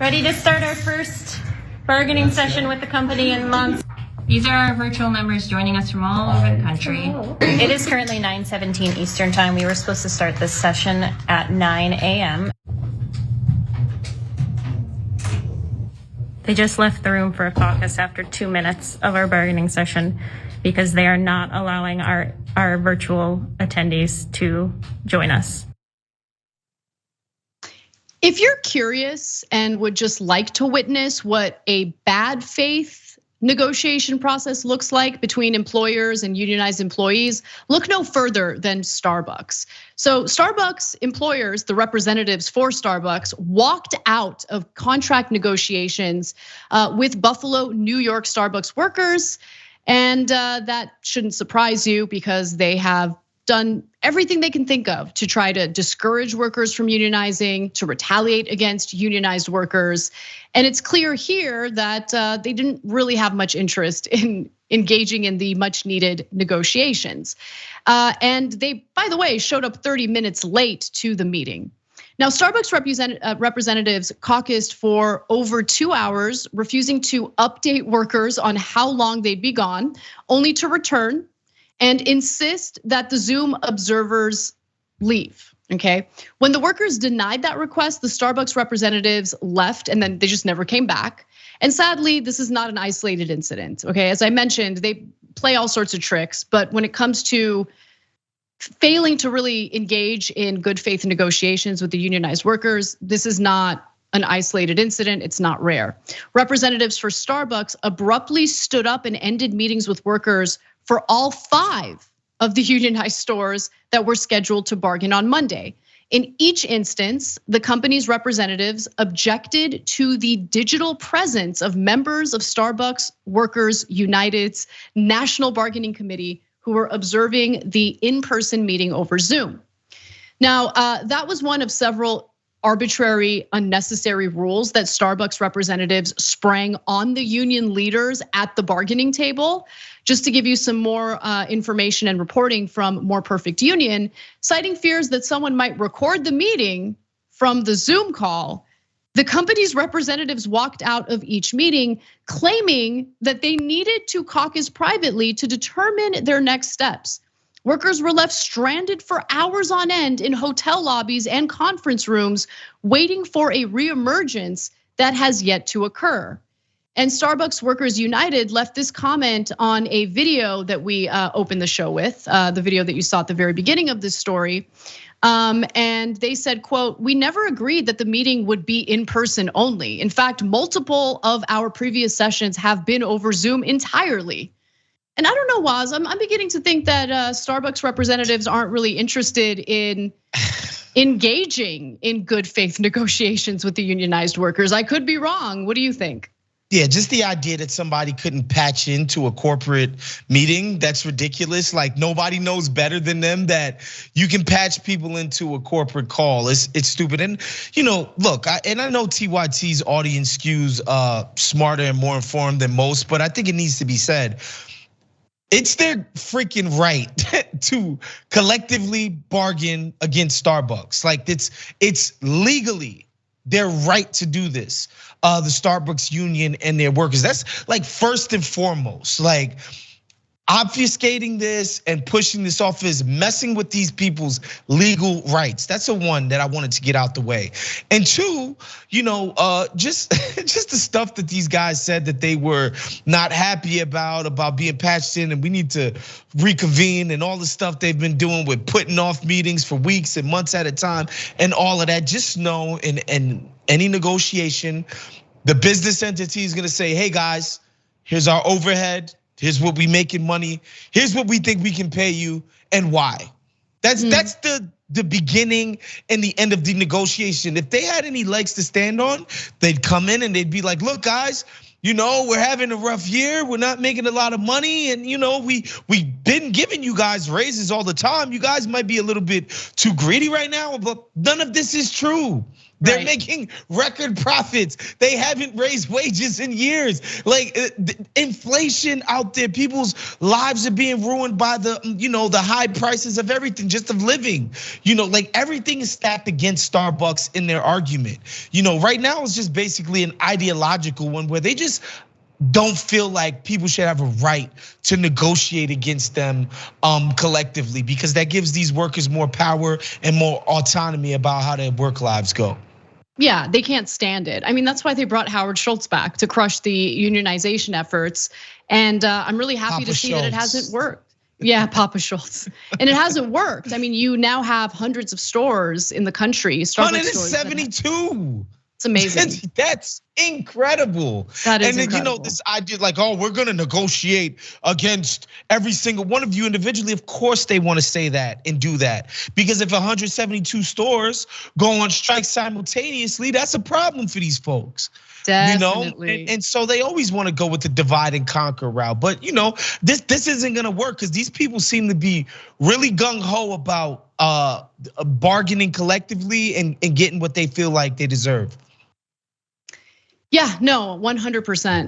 Ready to start our first bargaining session with the company in months. These are our virtual members joining us from all over the country. It is currently 9:17 Eastern time. We were supposed to start this session at 9 a.m. They just left the room for a caucus after 2 minutes of our bargaining session because they are not allowing our virtual attendees to join us. If you're curious and would just like to witness what a bad faith negotiation process looks like between employers and unionized employees, look no further than Starbucks. So Starbucks employers, the representatives for Starbucks, walked out of contract negotiations with Buffalo, New York Starbucks workers. And that shouldn't surprise you because they have done everything they can think of to try to discourage workers from unionizing, to retaliate against unionized workers. And it's clear here that they didn't really have much interest in engaging in the much needed negotiations. And they, by the way, showed up 30 minutes late to the meeting. Now, Starbucks representatives caucused for over 2 hours, refusing to update workers on how long they'd be gone, only to return and insist that the Zoom observers leave, okay? When the workers denied that request, the Starbucks representatives left and then they just never came back. And sadly, this is not an isolated incident, okay? As I mentioned, they play all sorts of tricks, but when it comes to failing to really engage in good faith negotiations with the unionized workers, this is not an isolated incident, it's not rare. Representatives for Starbucks abruptly stood up and ended meetings with workers for all 5 of the unionized stores that were scheduled to bargain on Monday. In each instance, the company's representatives objected to the digital presence of members of Starbucks Workers United's National Bargaining Committee who were observing the in-person meeting over Zoom. Now, that was one of several arbitrary, unnecessary rules that Starbucks representatives sprang on the union leaders at the bargaining table. Just to give you some more information and reporting from More Perfect Union, citing fears that someone might record the meeting from the Zoom call, the company's representatives walked out of each meeting claiming that they needed to caucus privately to determine their next steps. Workers were left stranded for hours on end in hotel lobbies and conference rooms, waiting for a reemergence that has yet to occur. And Starbucks Workers United left this comment on a video that we opened the show with, the video that you saw at the very beginning of this story. And they said, quote, "We never agreed that the meeting would be in person only. In fact, multiple of our previous sessions have been over Zoom entirely." And I don't know, Waz, I'm beginning to think that Starbucks representatives aren't really interested in engaging in good faith negotiations with the unionized workers. I could be wrong. What do you think? Yeah, just the idea that somebody couldn't patch into a corporate meeting, that's ridiculous. Like nobody knows better than them that you can patch people into a corporate call. It's stupid. And look, I know TYT's audience skews smarter and more informed than most, but I think it needs to be said. It's their freaking right to collectively bargain against Starbucks. Like it's legally their right to do this. The Starbucks union and their workers. That's like first and foremost. Like obfuscating this and pushing this off is messing with these people's legal rights. That's the one that I wanted to get out the way. And two, just the stuff that these guys said that they were not happy about being patched in, and we need to reconvene, and all the stuff they've been doing with putting off meetings for weeks and months at a time, and all of that. Just know in any negotiation, the business entity is gonna say, "Hey guys, here's our overhead. Here's what we make in money. Here's what we think we can pay you and why." That's the beginning and the end of the negotiation. If they had any legs to stand on, they'd come in and they'd be like, "Look, guys, we're having a rough year. We're not making a lot of money, and we've been giving you guys raises all the time. You guys might be a little bit too greedy right now, but none of this is true. They're Right. making record profits. They haven't raised wages in years. Like inflation out there, people's lives are being ruined by the high prices of everything, just of living. Like everything is stacked against Starbucks in their argument. Right now it's just basically an ideological one where they just don't feel like people should have a right to negotiate against them collectively, because that gives these workers more power and more autonomy about how their work lives go. Yeah, they can't stand it. I mean, that's why they brought Howard Schultz back to crush the unionization efforts. And I'm really happy to see that it hasn't worked. Yeah, Papa Schultz. And it hasn't worked. I mean, you now have hundreds of stores in the country. Starbucks stores. 172. It's amazing. That's incredible. That is and then incredible. this idea like, oh, we're gonna negotiate against every single one of you individually. Of course they want to say that and do that, because if 172 stores go on strike simultaneously, that's a problem for these folks. Definitely. And so they always want to go with the divide and conquer route. But this isn't gonna work, because these people seem to be really gung-ho about bargaining collectively and getting what they feel like they deserve. Yeah, no, 100%.